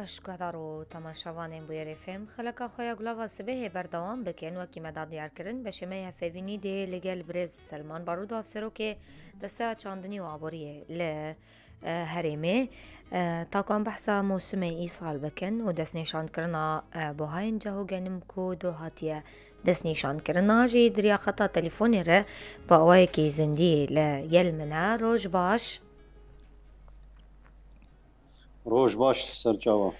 باش گهدارو تماشاوانین بو RFM خلقا خویا گلاوا سبه بردوام بکن وکی مداد دیار کرن بشه می هفوینی دی لگل برز سلمان بارود افسرو که دسته چاندنی و عبوریه ل هرمه تاکان بحثا موسم ایسال بکن و دست نشان کرنا بو هاین جهو گنم کو دو هاتیه دست نشان کرنا جی دریا خطا تلفونی ره با اوای کی زندی لیل منا روش باش روش باش سرچاوا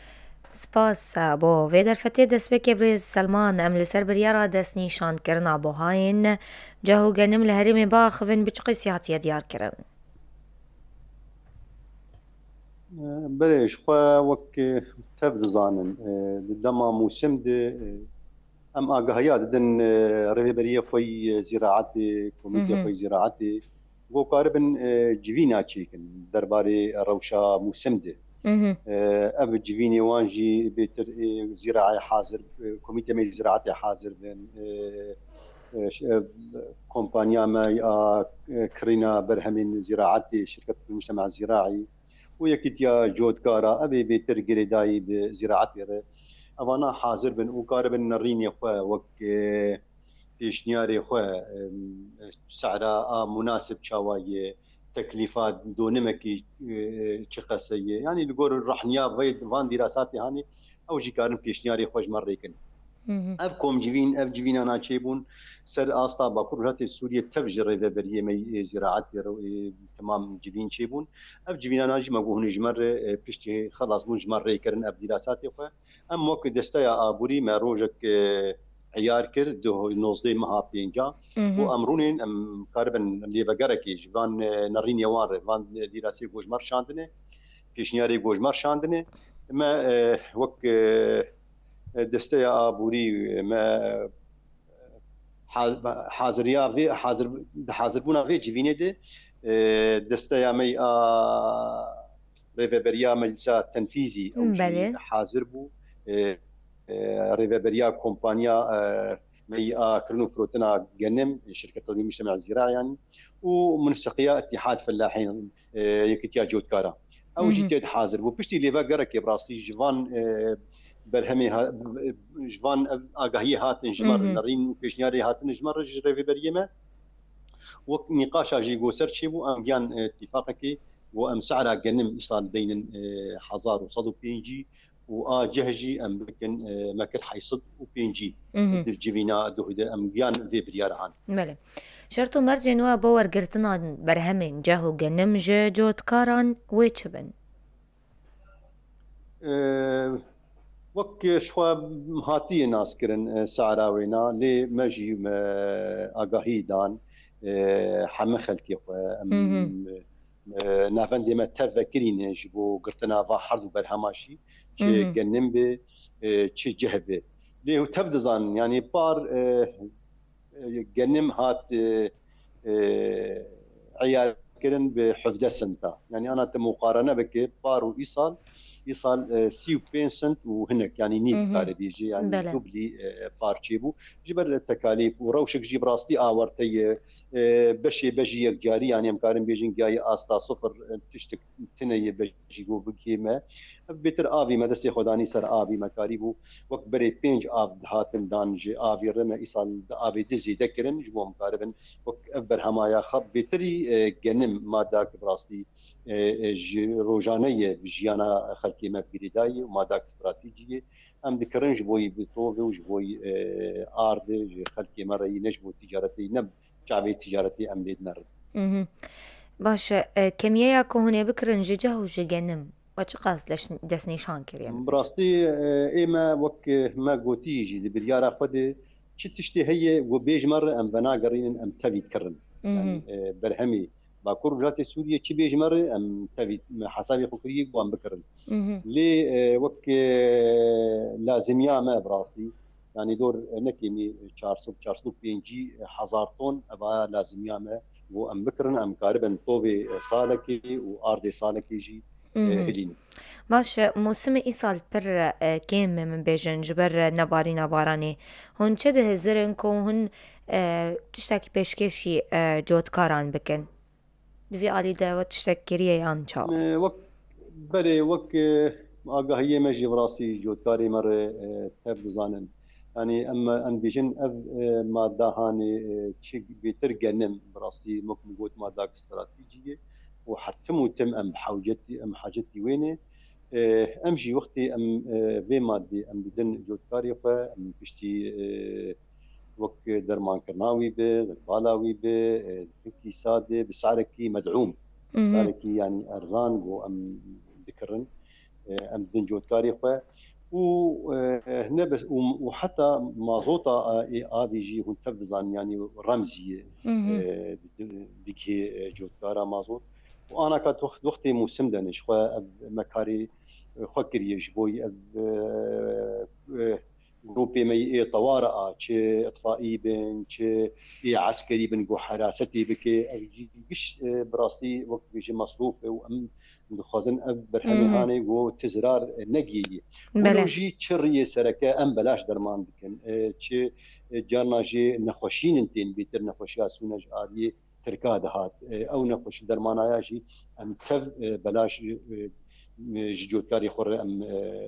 سپاس بو ویدر فتی دست بکی برز سلمان ام لسر بریارا دست نیشان کرنا بو هاین جهو گنم لهرم باخفن بچقی سیاتیه دیار کرن بريش خوا وك تبدو زانن دما موسم دي ام اگهيات دن رهبريه خوي زراعتي كوميديا خوي زراعتي بو قاربن جوينا تشيكن درباري روشا موسم دي اب جويني وانجي بيتر زراعي حاضر كوميديا مي زراعتي حاضر بن كومبانيا ما كرينا برهمين زراعتي شركه المجتمع الزراعي ويكتيا جودكارا ابي بيتر جريداي بزراعتي اوانا حاضر بن وقارب النرين يخوا وك بيشنياري خوا سعرا مناسب شوايه تكليفات دونمكي تشقسيه يعني نقول رحنيا فيد فان دراساتي هاني او جي كارن بيشنياري خوش مريكن اف كوم جيفين اف جيفين انا تشيبون سر استا باكورات سوريا تفجر اذا بريه مي زراعه تمام جيفين تشيبون اف جيفين انا جي ماغو نجمر بيشتي خلاص مو جمر يكرن اب دراسات يخ ام وك دستا ابوري ما روجك عيار كر دو نوزدي مها بينجا وامرونين ام كاربن اللي بقركي جوان نرين يوان فان دراسي گوجمر شاندنه بيشنياري گوجمر شاندنه ما وك دسته آبوری ما حاضریا في حاضر بونا في جوینه ده دسته می ریوبریا مجلس تنفیزی او حاضر بو ریوبریا کمپانیا می کرنو فروتنا جنم شركه المجتمع الزراعي يعني ومنسقيه اتحاد فلاحين يكتيا جودكارا او جيت حاضر بو بشتي لي بقرك براستي جوان برهمي جوان آگاهی هاتن جمر نرين پیشنیاری هاتن جمر جرفي بريمه وقت نقاش اجي گوسر چيبو ام جان اتفاقكي و ام سعرا جنم ايصال بين حزار وصدو بينجي و جهجي ام بكن مكر حيصد وبينجي الجبينا دوهده ام جان في بريارهان بله شرطو مرجن و باور گرتنا برهمين جاهو جنم جوت كاران ويچبن وك شوا هاتي ناس كرن سعراوينا لي مجي آگاهی دان حمه خلقي نافن ديما تفكرين جبو قرتنا فا حرد برهماشي چه جنم به چه جهبه لي تفدزان يعني بار جنم هات عيال كرن بحفظ سنتا يعني انا مقارنه بك بار وايصال يصال 35 سنت وهناك يعني نيف كاري بيجي يعني دوبلي بارتشيبو جبر التكاليف وروشك جيب راستي اورتي بشي بجي جاري يعني مكارم بيجين جاي استا صفر تشتك تني بجي جو بكيما بيتر افي مدسي خداني سر افي مكاريبو وقت بري بينج اف هاتن دانجي افي رمى ايصال افي دزي ذكرن جبو مكاربن وقت ابر همايا خط بيتري جنم ماداك براستي روجانيه بجيانا خلقي ما بيداي وماداك استراتيجيه ام دكرنج بوي بتوفي وجبوي ارد خلقي مره ينجبو تجارتي نب شعبي تجارتي ام ديدنر باش كميه كهونه بكرنج جهو جنم وش قاصد لش دسني شانكر يعني براستي اما وك ما قوتيجي دبريارا خدي تشتي هي وبيج مره ام بنا قرين ام تبي تكرن يعني برهمي باكور جات سوريا تشي بيج مره ام تبي حسابي خكري وام بكرن لي وك لازم يا ما براستي يعني دور نكيني 400 بينجي حزار طن ابا لازم يا ما وام بكرن ام قاربا طوبي صالكي واردي صالكي جي هلين باش موسم ایسال پر کم من بیجن جبر نباری نبارانی هن چه ده زرن کو هن تشتاکی پیشکشی جودکاران بکن دوی آلی ده و تشتاکیریه یان چا وک بله وک آگاهی مجی براسی جودکاری مر تب دزانن يعني اما ام بيجن اف ماده هاني تشي بيتر جنم براسی ممكن قوت ماده استراتيجيه وحتى متم ام حاجتي وينه امشي وقتي ام في مادي ام بدن جودكاري ام بشتي وك درمان كرناوي به غالوي به اقتصادي بسعركي مدعوم سعركي يعني ارزان وام ذكرن ام بدن جودكاري وهنا بس وحتى مازوطه افي جي هون تبدزان يعني رمزيه ديكي جودكارا مازوط وانا كانت وقتي موسم دنش خو مكاري خكر يجبوي جروبي مي طوارئ تشي اطفائي بن تشي عسكري بن جو حراستي بكي جيش براستي وقت بيجي مصروف وام دخوازن اف برهمي هاني و تزرار نجي ولو جي تشري سركه ام بلاش درمان بكن تشي جارنا جي نخوشين انتين بيتر نخوشيا سونج عالي تركا دهات او نخوش درمانايا جي ام تف بلاش جودكاري خور ام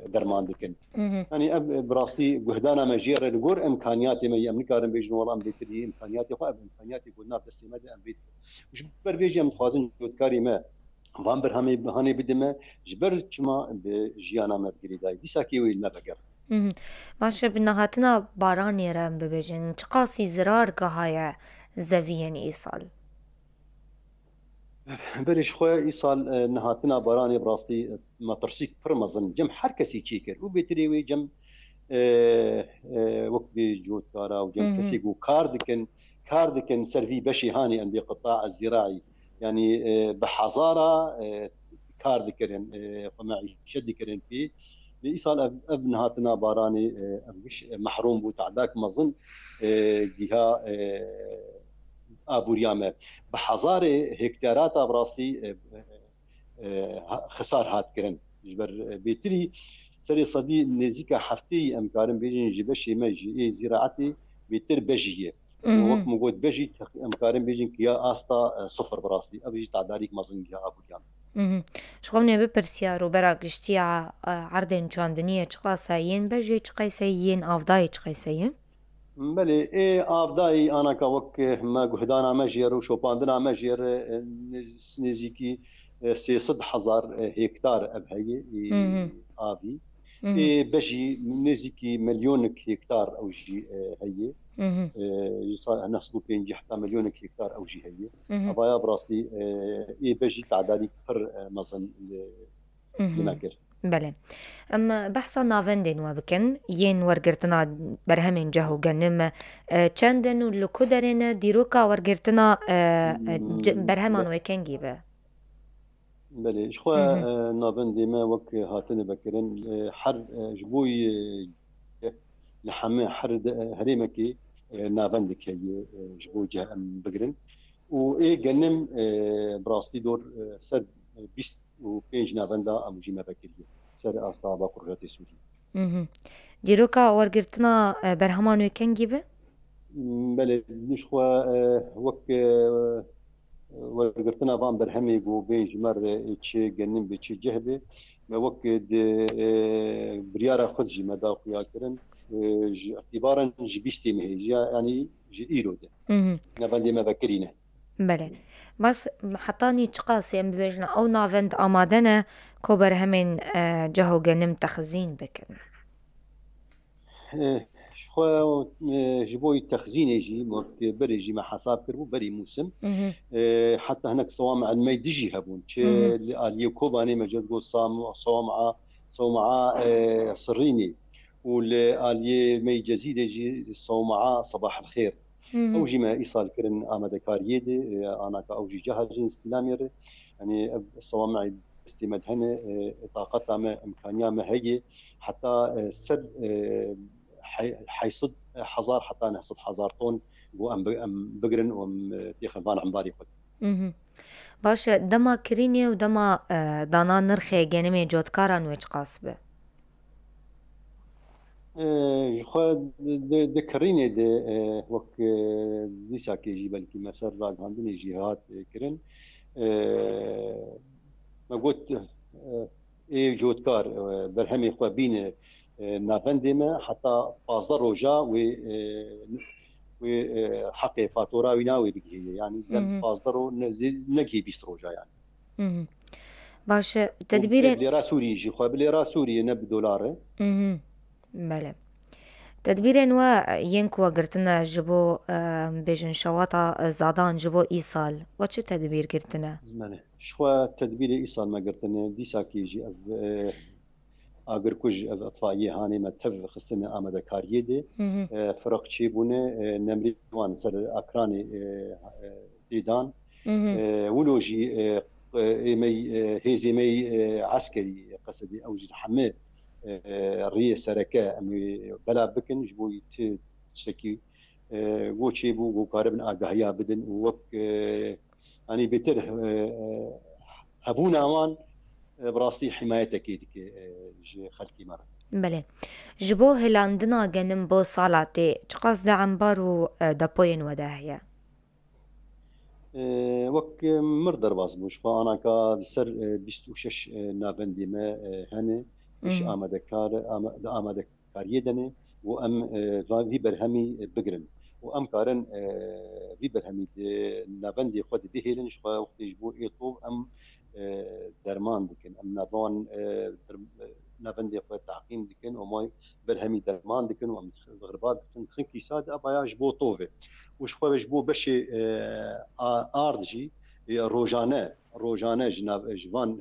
درمان بكن يعني براستي وحدانا مجير لغور امكانياتي ما يمكن بيجن والله بيتري امكانياتي خو امكانياتي قلنا بس ما ام بيت وش برفيجي ام خوازن جودكاري ما وان برهمي بهاني بدمه جبر چما بجيانا ما بگري داي ديساكي ويل ما بقر باشه بنهاتنا باران يرم ببيجن چقاسي زرار قهايا زوين ايصال برش خويا ايصال نهاتنا باراني براستي ما ترسيك فرمزن جم هر كسي تشيكر وبيتري وي جم وقت بجود كارا وجم كسي جو كاردكن سرفي بشي هاني ان بقطاع الزراعي يعني بحضاره كاردكرن فمعي شدكرن في ايصال ابنهاتنا باراني محروم بو تعداك مظن جهه ابوريامه بحضاره هكتارات براستي خسار هات كرن جبر بيتري سري صدي نزيكا حفتي امكارن بيجي جبشي ماجي زراعتي بيتر بجيه وقت موجود بجي امكارن بيجي كيا استا صفر براستي ابيجي تعداريك مظن جهه ابوريامه شغلني ببرسيارو براقشتيا عردن چاندنيه چقاساين بجي چقايساين افداي چقايساين بله ای آفدایی آنا که وقت ما گهدانا مجیر و شوپاندنا مجیر نزیکی 300,000 هکتار ابهیه آبی بجی نزیکی مليون هکتار اوجی هیه نصبو بينجي حتى مليون هكتار او جي هي ابايا براسي اي بجي تعدادي بر مزن لماكر بله اما بحثا نافندن وبكن ين ورگرتنا برهمين جهو گنم چندن و لکودرین دیروکا ورگرتنا برهمان وكن جيبه بله شخوا نافندي ما وك هاتن بكرن حر جبوي لحمه حر هريمكي نافندك هي جبوي جه ام بگرن و اي گنم براستي دور سد 25 نافندا ام جيما بكري سر اصلا بروجات سوري دیروکا ورگرتنا برهمان وكن جيبه بله نشخوا وك ورگرتنا وان برهمي بو بيج مر تشي جنن بتشي جهبه ما وك بريارا خد جي مدا خويا كرن اعتبارا جبيستي مهي يعني جي ايرو ده نافندي ما بكرينه بله بس حطاني تقاسي ام بيجنا او نافند امادنا كوبر همين جهو جنم تخزين بكن شخوا جبوي تخزين يجي بري جي ما حساب كربو بري موسم حتى هناك صوامع المي دجي هبون اللي كوباني مجد قول صومعة صريني واللي مي جزيدة يجي صومعة صباح الخير او جي ما ايصال كرن اماده كاريدي انا كاوجي جهاز استلامير يعني الصوامع استمد هنا طاقتها ما امكانيه ما هي حتى سد حيصد حزار حتى نحصد حزارتون وام بقرن وام تيخن عمباري خد باش دما كريني ودما دانا نرخي جنمي جودكاران ويش قاسبه خو ذكريني دي وك ديشا كي جي بالكي مسار راك عندني جهات كرن ما قلت ای جودکار برهمی خو بین نافندی ما حتی 15 روزا و حق فاتوره وینا و بگیه یعنی گل مهم. 15 رو نگی 20 روزا يعني مهم. باشه تدبیر. وبليرة سوري يجي خو بليرة سوري نب دولار. مهم. بله تدبیر نوا ينكوا قرتنا جبو بيجن شواطا زادان جبو إيصال وچه تدبیر قرتنا؟ منه شخوا تدبير إيصال ما قرتنا دي ساكي يجي اگر کج اطفائیه هانی ما تف خستن آمده کاریه ده مهم. فرق چی بونه نمری وان سر اکرانی دیدان مهم. ولوجي مي هيزي مي عسكري قصدي او جد حماه الريه سركا امي بلا بكن جبو تشتكي وشي بو وقاربن اغايا بدن وك اني بتر هبونا وان براستي حمايتك يدك خلقي مرة. بله جبو هلاندنا جنم بو صالاتي چقاس دا عمبارو دا بوين وداهية وك مردر باز بوش فانا كا سر 26 نافندي ما هنه ايش مهم. آمده کار آمده کاریه دنه و ام وی برهمی بگرن و ام کارن وی برهمی نافندی خود دهیلن شخوا وقتی جبو ایطو ام درمان دکن ام نافان نافندی خود تعقیم دکن و ما برهمی درمان دکن و ام غربات دکن خنکی ساد ابا جبو طوفه وش خواهش بو بشي آردجي روجانه جوان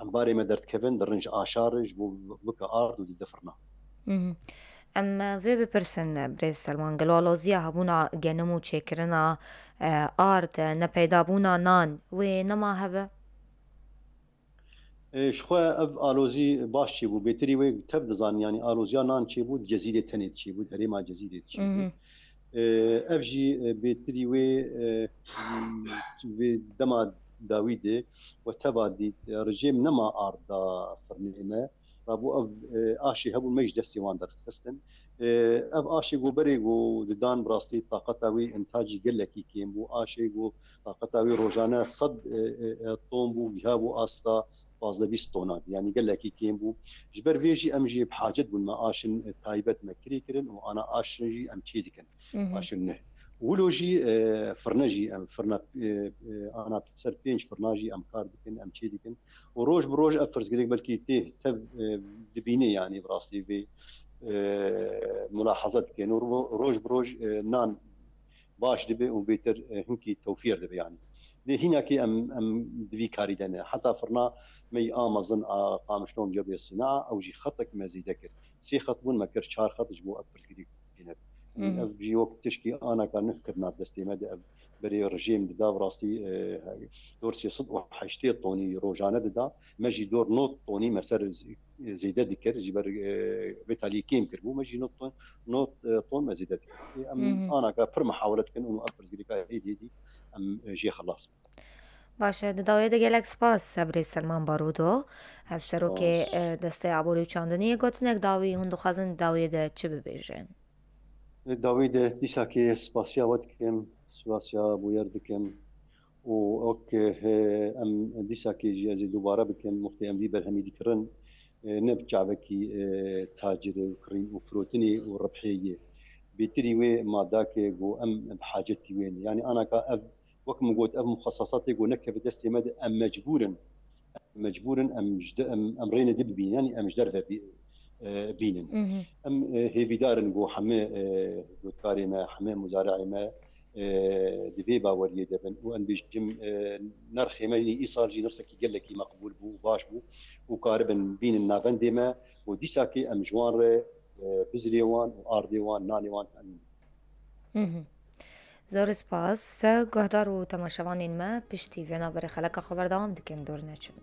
امباري ما درت كيفن درنج آشارج بو بك آرد ودي دفرنا. مهم. اما في بپرسن بريز سلمان گلوالوزیا هبونا گنمو چکرنا آرد نپیدا بونا نان و نما هبه شخوا اف آلوزي باش چي بو بيتري وي تبد زان يعني آلوزيا نان چي بو جزيرة تنيت چي بو هريما جزيرة چي بو مهم. افجي بيتري وي دما داويدي وتبادي رجيم نما اردا فرنيمه رابو اف اشي هبو ميج دستي وان در خستن اف اشي جو بري جو ددان براستي طاقتاوي انتاجي قلكي كيم بو اشي جو طاقتاوي روجانا صد طوم بو جهابو استا فازله 20 طونات يعني قال لك كيم بو جبر فيجي امجي بحاجه بما اشن تايبت مكري كرن وانا اشنجي ام تشيدكن مهم. اشن ولوجي فرنجي ام فرنا انا بسر بينج فرناجي ام كار دكن ام تشيدكن وروج بروج افرز قريك بلكي تيه تب دبيني يعني براسلي في ملاحظات كان روج بروج نان باش دبي وبيتر هنكي توفير دبي يعني هنا كي ام دبي كاري دنا حتى فرنا مي امازون قام شلون جاب الصناعه او جي خطك ما زي ذكر سي خطبون ما كر شهر خط جبو اكبر كدي هنا مهم. بجي وقت تشكي انا كان نفكر دستي مدى بري رجيم دا براستي دور سي صد وحشتي طوني روجانا دا ماجي دور نوت طوني مسار زيدا ذكر جبر بيتالي كيم كربو ماجي نوت طون ما زيدا مهم. انا كفر محاولة كان انه اكبر كدي هيدي ام جي خلاص باشه داویه ده گلک سپاس بريز سلمان بارودو هفسرو که باش دسته عبوری چاندنی گوتنک داوی هندو خازن داویه ده چه ببیجن داويد ديساكي سباسيا ودكم سباسيا بويردكم اوكي ام ديساكي جيازي دوباره بكم مختي ام دي برهمي ذكرن نبجع بكي تاجر وكرين وفروتني وربحيه بيتري وي ما داك جو ام بحاجتي وين يعني انا كأب وكم قلت اب مخصصاتي جو نكف دستي مد ام مجبورا ام رينا دب بين يعني ام جدرفه بينن مهم. ام هي دارن جو حماه دوتكاري ما حماه مزارعي ما دبي باوريه دبن وان بيجم نرخي ما ايصال جي نرخي قال لك مقبول بو باش بو وقاربا بين النافن ديما وديساكي ام جوان بزريوان وارديوان نانيوان مهم. زور سپاس گهدار و تماشاوانین ما پشتی وینا بر خلق خبر دوام دکن دور نچن